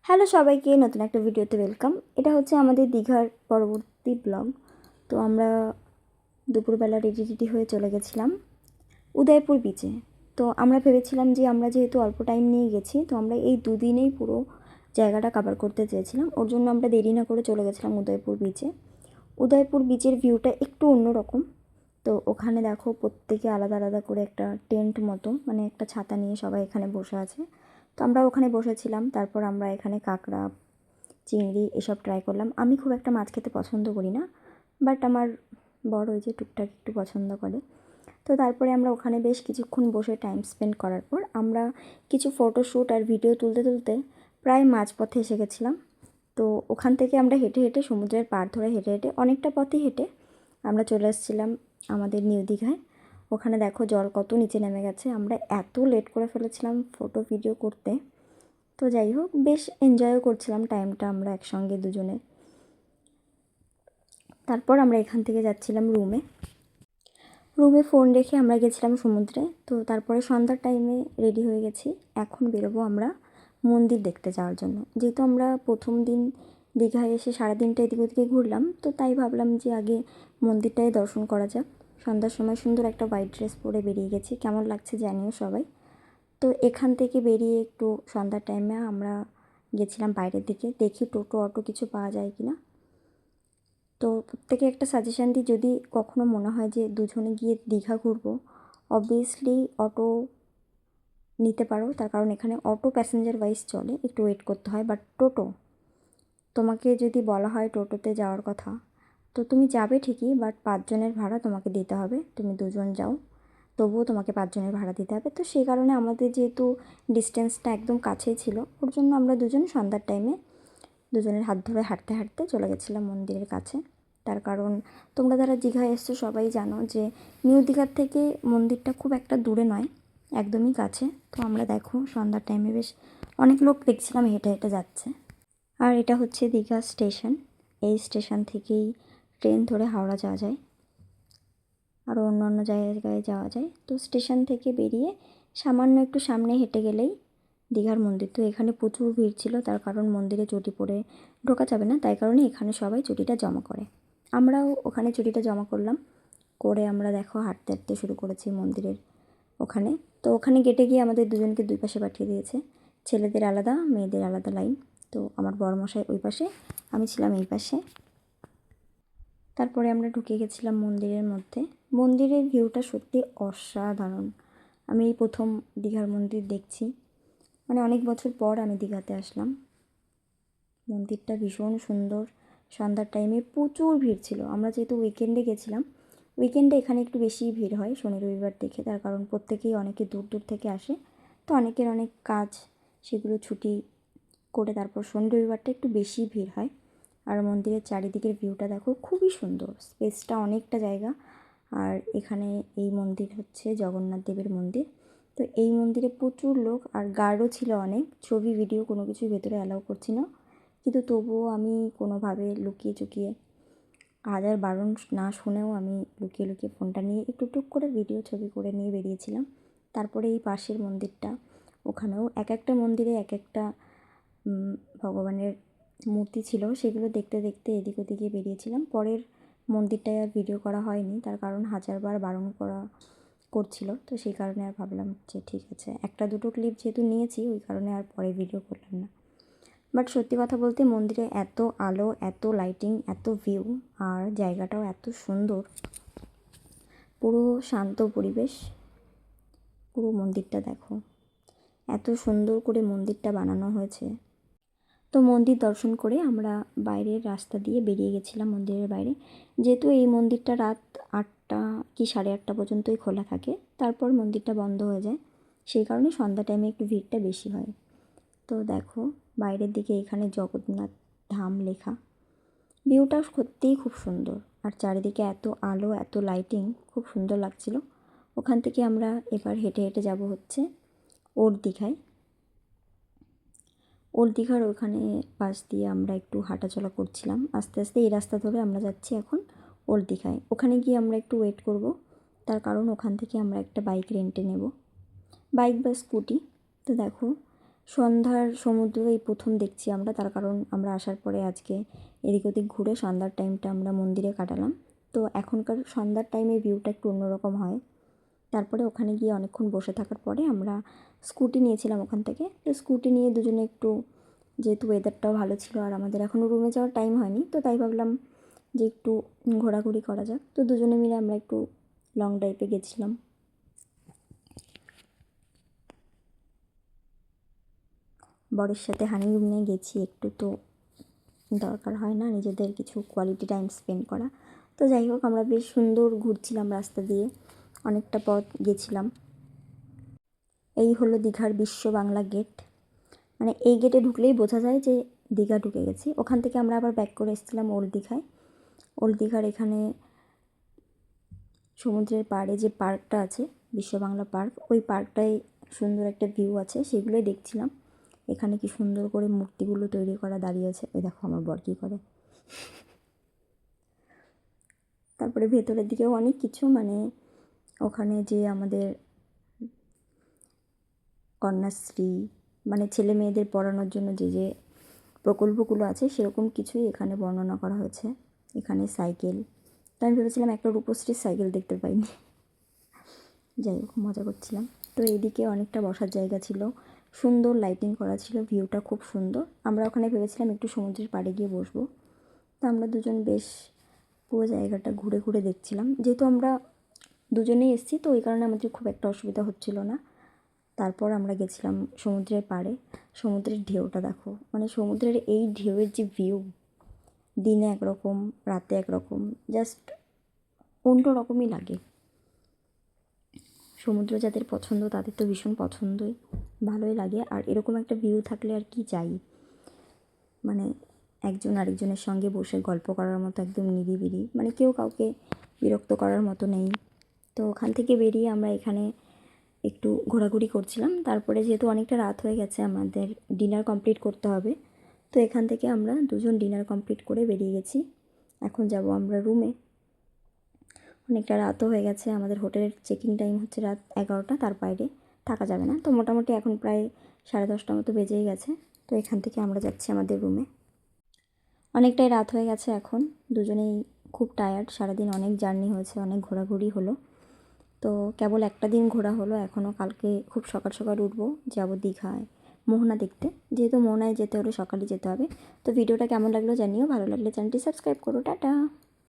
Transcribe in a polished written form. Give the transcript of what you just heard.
Hello সবাইকে, নতুন একটা ভিডিওতে ওয়েলকাম। এটা হচ্ছে আমাদের দীঘার পরবর্তী ব্লগ। তো আমরা দুপুরবেলা রেডি হয়ে চলে গেছিলাম উদয়পুর বিচে। তো আমরা ভেবেছিলাম যে আমরা যেহেতু অল্প টাইম নিয়ে গেছি, তো আমরা এই দুদিনেই পুরো জায়গাটা কভার করতে চেয়েছিলাম। ওর জন্য আমরা দেরি না করে চলে গেছিলাম উদয়পুর বিচে। উদয়পুর বিচের ভিউটা একটু অন্যরকম। তো ওখানে দেখো প্রত্যেকে আলাদা আলাদা করে একটা টেন্ট মতো, মানে একটা ছাতা নিয়ে সবাই এখানে বসে আছে। তো আমরা ওখানে বসেছিলাম। তারপর আমরা এখানে কাঁকড়া, চিংড়ি এসব ট্রাই করলাম। আমি খুব একটা মাছ খেতে পছন্দ করি না, বাট আমার বড় ওই যে টুকটাক একটু পছন্দ করে। তো তারপরে আমরা ওখানে বেশ কিছুক্ষণ বসে টাইম স্পেন্ড করার পর আমরা কিছু ফটোশ্যুট আর ভিডিও তুলতে তুলতে প্রায় মাঝপথে এসে গেছিলাম। তো ওখান থেকে আমরা হেঁটে হেঁটে সমুদ্রের পাড় ধরে হেঁটে হেঁটে অনেকটা পথে হেঁটে আমরা চলে এসেছিলাম আমাদের নিউ দীঘায়। ওখানে দেখো জল কত নিচে নেমে গেছে। আমরা এত লেট করে ফেলেছিলাম ফটো ভিডিও করতে। তো যাই হোক, বেশ এনজয়ও করছিলাম টাইমটা আমরা একসঙ্গে দুজনে। তারপর আমরা এখান থেকে যাচ্ছিলাম রুমে ফোন রেখে আমরা গেছিলাম সমুদ্রে। তো তারপরে সন্ধ্যার টাইমে রেডি হয়ে গেছি। এখন বেরোবো আমরা মন্দির দেখতে যাওয়ার জন্য। যেহেতু আমরা প্রথম দিন দীঘায় এসে সারাদিনটা এদিক ওদিকে ঘুরলাম, তো তাই ভাবলাম যে আগে মন্দিরটাই দর্শন করা যাক। সন্ধ্যার সময় সুন্দর একটা হোয়াইট ড্রেস পরে বেরিয়ে গেছি, কেমন লাগছে জানিও সবাই। তো এখান থেকে বেরিয়ে একটু সন্ধ্যার টাইমে আমরা গেছিলাম বাইরের দিকে, দেখি টোটো অটো কিছু পাওয়া যায় কি না। তো প্রত্যেকে একটা সাজেশান দিই, যদি কখনো মনে হয় যে দুজনে গিয়ে দীঘা ঘুরবো, অবভিয়াসলি অটো নিতে পারো। তার কারণ এখানে অটো প্যাসেঞ্জার ওয়াইজ চলে, একটু ওয়েট করতে হয়। বাট টোটো, তোমাকে যদি বলা হয় টোটোতে যাওয়ার কথা, তো তুমি যাবে ঠিকই, বাট 5 জনের ভাড়া তোমাকে দিতে হবে। তুমি দুজন যাও, তবুও তোমাকে 5 জনের ভাড়া দিতে হবে। তো সেই কারণে আমাদের যেহেতু ডিস্টেন্সটা একদম কাছেই ছিল, ওর জন্য আমরা দুজন সন্ধ্যার টাইমে দুজনের হাত ধরে হাঁটতে হাঁটতে চলে গেছিলাম মন্দিরের কাছে। তার কারণ তোমরা যারা দীঘায় এসছো সবাই জানো যে নিউ দীঘার থেকে মন্দিরটা খুব একটা দূরে নয়, একদমই কাছে। তো আমরা দেখো সন্ধ্যার টাইমে বেশ অনেক লোক দেখছিলাম হেঁটে হেঁটে যাচ্ছে। আর এটা হচ্ছে দীঘা স্টেশন। এই স্টেশন থেকেই ট্রেন ধরে হাওড়া যাওয়া যায়, আরও অন্য অন্য জায়গায় যাওয়া যায়। তো স্টেশন থেকে বেরিয়ে সামান্য একটু সামনে হেঁটে গেলেই দীঘার মন্দির। তো এখানে প্রচুর ভিড় ছিল, তার কারণ মন্দিরে চটি পরে ঢোকা যাবে না, তাই কারণে এখানে সবাই চটিটা জমা করে। আমরাও ওখানে চটিটা জমা করলাম, করে আমরা দেখো হাঁটতে হাঁটতে শুরু করেছি মন্দিরের ওখানে। তো ওখানে গেটে গিয়ে আমাদের দুজনকে দুই পাশে পাঠিয়ে দিয়েছে, ছেলেদের আলাদা মেয়েদের আলাদা লাইন। তো আমার বড়মশাই ওই পাশে, আমি ছিলাম এই পাশে। তারপরে আমরা ঢুকে গেছিলাম মন্দিরের মধ্যে। মন্দিরের ভিউটা সত্যি অসাধারণ। আমি এই প্রথম দীঘার মন্দির দেখছি, মানে অনেক বছর পর আমি দীঘাতে আসলাম। মন্দিরটা ভীষণ সুন্দর। সন্ধ্যার টাইমে প্রচুর ভিড় ছিল। আমরা যেহেতু উইকেন্ডে গেছিলাম, উইকেন্ডে এখানে একটু বেশিই ভিড় হয় শনি রবিবার দেখে। তার কারণ প্রত্যেকেই অনেকে দূর দূর থেকে আসে, তো অনেকের অনেক কাজ, সেগুলো ছুটি করে তারপর শনি রবিবারটা একটু বেশি ভিড় হয়। আর মন্দিরের চারিদিকের ভিউটা দেখো, খুবই সুন্দর, স্পেসটা অনেকটা জায়গা। আর এখানে এই মন্দির হচ্ছে জগন্নাথ দেবের মন্দির। তো এই মন্দিরে প্রচুর লোক, আর গার্ডও ছিল অনেক। ছবি ভিডিও কোনো কিছুই ভেতরে অ্যালাউ করছি না, কিন্তু তবুও আমি কোনোভাবে লুকিয়ে চুকিয়ে, হাজার বারণ না শুনেও আমি লুকিয়ে লুকিয়ে ফোনটা নিয়ে একটু টুক করে ভিডিও ছবি করে নিয়ে বেরিয়েছিলাম। তারপরে এই পাশের মন্দিরটা, ওখানেও এক একটা মন্দিরে এক একটা ভগবানের মূর্তি ছিল, সেগুলো দেখতে দেখতে এদিক ওদিকে বেরিয়েছিলাম। পরের মন্দিরটায় আর ভিডিও করা হয়নি, তার কারণ হাজারবার বারণ করছিল। তো সেই কারণে আর ভাবলাম যে ঠিক আছে, একটা দুটো ক্লিপ যেহেতু নিয়েছি, ওই কারণে আর পরে ভিডিও করলাম না। বাট সত্যি কথা বলতে মন্দিরে এত আলো, এত লাইটিং, এত ভিউ, আর জায়গাটাও এত সুন্দর, পুরো শান্ত পরিবেশ। পুরো মন্দিরটা দেখো, এত সুন্দর করে মন্দিরটা বানানো হয়েছে। তো মন্দির দর্শন করে আমরা বাইরের রাস্তা দিয়ে বেরিয়ে গেছিলাম মন্দিরের বাইরে। যেহেতু এই মন্দিরটা রাত 8টা কি 8:30 পর্যন্তই খোলা থাকে, তারপর মন্দিরটা বন্ধ হয়ে যায়। সেই কারণে সন্ধ্যা টাইমে একটু ভিড়টা বেশি হয়। তো দেখো বাইরের দিকে এখানে জগন্নাথ ধাম লেখা, ভিউটা সত্যিই খুব সুন্দর। আর চারিদিকে এত আলো, এত লাইটিং, খুব সুন্দর লাগছিল। ওখান থেকে আমরা এবার হেঁটে হেঁটে যাব হচ্ছে ওল্ড দীঘায়। ওল্ড দীঘার ওখানে পাশ দিয়ে আমরা একটু হাঁটাচলা করছিলাম আস্তে আস্তে। এই রাস্তা ধরে আমরা যাচ্ছি এখন ওল্ড দীঘায়। ওখানে গিয়ে আমরা একটু ওয়েট করব, তার কারণ ওখান থেকে আমরা একটা বাইক রেন্টে নেব, বাইক বা স্কুটি। তো দেখো সন্ধ্যার সমুদ্র এই প্রথম দেখছি আমরা, তার কারণ আমরা আসার পরে আজকে এদিক ওদিক ঘুরে সন্ধ্যার টাইমটা আমরা মন্দিরে কাটালাম। তো এখনকার সন্ধ্যার টাইমে ভিউটা একটু অন্যরকম হয়। তারপরে ওখানে গিয়ে অনেকক্ষণ বসে থাকার পরে আমরা স্কুটি নিয়েছিলাম ওখান থেকে। তো স্কুটি নিয়ে দুজনে একটু, যেহেতু ওয়েদারটাও ভালো ছিল আর আমাদের এখনও রুমে যাওয়ার টাইম হয়নি, তো তাই ভাবলাম যে একটু ঘোরাঘুরি করা যাক। তো দুজনে মিলে আমরা একটু লং ড্রাইভে গেছিলাম। বরের সাথে হানিমুনে গেছি, একটু তো দরকার হয় না নিজেদের কিছু কোয়ালিটি টাইম স্পেন্ড করা। তো যাই হোক, আমরা বেশ সুন্দর ঘুরছিলাম রাস্তা দিয়ে, অনেকটা পথ গেছিলাম। এই হলো দীঘার বিশ্ব বাংলা গেট। মানে এই গেটে ঢুকলেই বোঝা যায় যে দীঘা ঢুকে গেছি। ওখান থেকে আমরা আবার ব্যাক করে এসেছিলাম ওল্ড দীঘায়। ওল্ড দীঘার এখানে সমুদ্রের পাড়ে যে পার্কটা আছে, বিশ্ব বাংলা পার্ক, ওই পার্কটায় সুন্দর একটা ভিউ আছে, সেগুলোই দেখছিলাম। এখানে কি সুন্দর করে মূর্তিগুলো তৈরি করা দাঁড়িয়ে আছে। ওই দেখো আমার বর কী করে। তারপরে ভেতরের দিকেও অনেক কিছু, মানে ওখানে যে আমাদের কন্যাশ্রী, মানে ছেলে মেয়েদের পড়ানোর জন্য যে যে প্রকল্পগুলো আছে সেরকম কিছুই এখানে বর্ণনা করা হয়েছে। এখানে সাইকেল, তো আমি ভেবেছিলাম একটা রূপশ্রীর সাইকেল দেখতে পাইনি। যাই হোক, মজা করছিলাম। তো এইদিকে অনেকটা বসার জায়গা ছিল, সুন্দর লাইটিং করা ছিল, ভিউটা খুব সুন্দর। আমরা ওখানে ভেবেছিলাম একটু সমুদ্রের পাড়ে গিয়ে বসবো। তো আমরা দুজন বেশ পুরো জায়গাটা ঘুরে ঘুরে দেখছিলাম। যেহেতু আমরা দুজনেই এসেছি, তো ওই কারণে আমাদের খুব একটা অসুবিধা হচ্ছিল না। তারপর আমরা গেছিলাম সমুদ্রের পাড়ে। সমুদ্রের ঢেউটা দেখো, মানে সমুদ্রের এই ঢেউয়ের যে ভিউ, দিনে একরকম রাতে একরকম, জাস্ট অন্য রকমই লাগে। সমুদ্র যাদের পছন্দ তাদের তো ভীষণ পছন্দই, ভালোই লাগে। আর এরকম একটা ভিউ থাকলে আর কি চাই, মানে একজন আরেকজনের সঙ্গে বসে গল্প করার মতো একদম নিরিবিলি, মানে কেউ কাউকে বিরক্ত করার মতো নেই। তো ওখান থেকে বেরিয়ে আমরা এখানে একটু ঘোরাঘুরি করছিলাম। তারপরে যেহেতু অনেকটা রাত হয়ে গেছে, আমাদের ডিনার কমপ্লিট করতে হবে। তো এখান থেকে আমরা দুজন ডিনার কমপ্লিট করে বেরিয়ে গেছি। এখন যাব আমরা রুমে। অনেকটা রাতও হয়ে গেছে, আমাদের হোটেলের চেকিং টাইম হচ্ছে রাত 11টা, তার বাইরে থাকা যাবে না। তো মোটামুটি এখন প্রায় 10:30 মতো বেজেই গেছে। তো এখান থেকে আমরা যাচ্ছি আমাদের রুমে। অনেকটাই রাত হয়ে গেছে এখন, দুজনেই খুব টায়ার্ড, সারাদিন অনেক জার্নি হয়েছে, অনেক ঘোরাঘুরি হলো। তো কেবল একটা দিন ঘোরা হলো, এখনও কালকে খুব সকাল সকাল উঠবো, যাবো দীঘায় মোহনা দেখতে। যেহেতু মোহনায় যেতে হলে সকালে যেতে হবে। তো ভিডিওটা কেমন লাগলো জানিও, ভালো লাগলে চ্যানেলটি সাবস্ক্রাইব করো। টাটা।